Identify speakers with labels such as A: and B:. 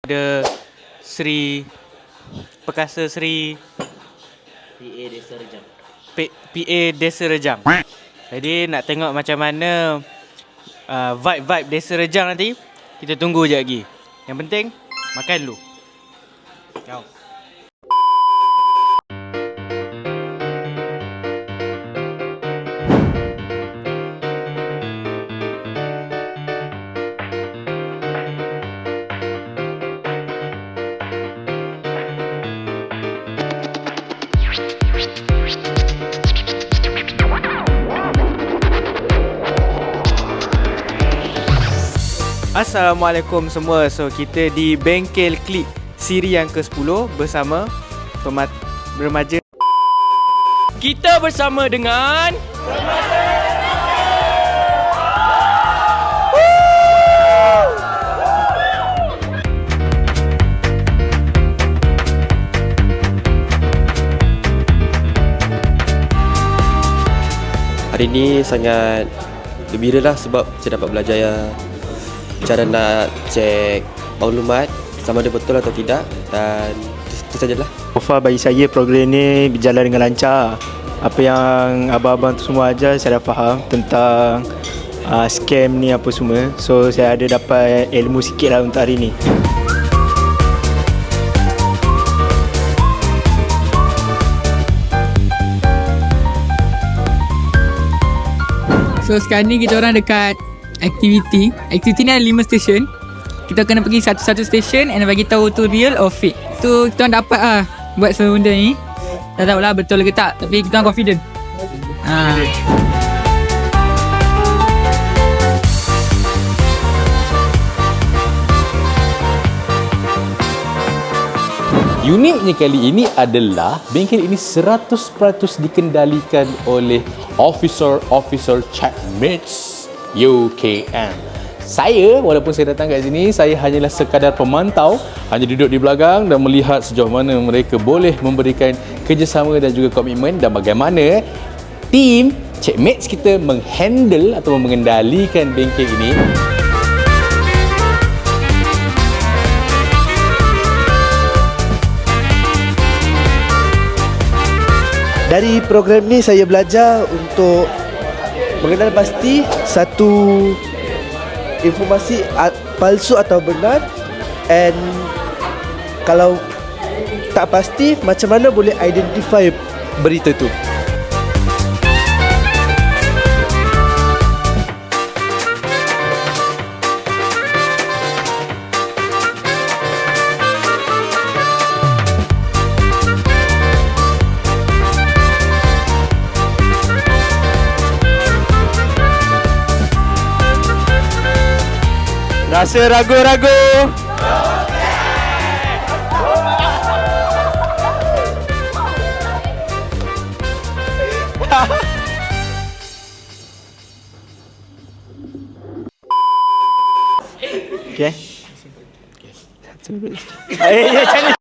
A: Ada Sri Perkasa Sri
B: PA Desa Rejang.
A: PA Desa Rejang. Jadi nak tengok macam mana vibe Desa Rejang nanti. Kita tunggu je lagi. Yang penting makan dulu. Ciao. Assalamualaikum semua. So kita di Bengkel Klik siri yang ke-10 bersama remaja. Kita bersama dengan
C: hari ini sangat gembira lah sebab saya dapat belajar cara nak cek maklumat sama ada betul atau tidak, dan itu sajalah.
D: So far bagi saya program ni berjalan dengan lancar. Apa yang abang-abang tu semua ajar saya dah faham tentang scam ni apa semua. So saya ada dapat ilmu sikit lah untuk hari ni.
E: So sekarang ni kita orang dekat aktiviti ni ada 5 stesen. Kita kena pergi satu-satu stesen and bagi tahu tu real or fake. Tu kita orang dapat buat semua benda ni. Tak tahulah betul ke tak, tapi kita orang confident.
F: Uniknya kali ini adalah bengkel ini 100% dikendalikan oleh officer checkmates UKM. Saya, walaupun saya datang kat sini, saya hanyalah sekadar pemantau, hanya duduk di belakang dan melihat sejauh mana mereka boleh memberikan kerjasama dan juga komitmen, dan bagaimana tim checkmates kita menghandle atau mengendalikan bengkel ini.
G: Dari program ni saya belajar untuk mengenal pasti satu informasi palsu atau benar, and kalau tak pasti macam mana boleh identify berita tu.
A: Rasa ragu-ragu? Okay. Jangan.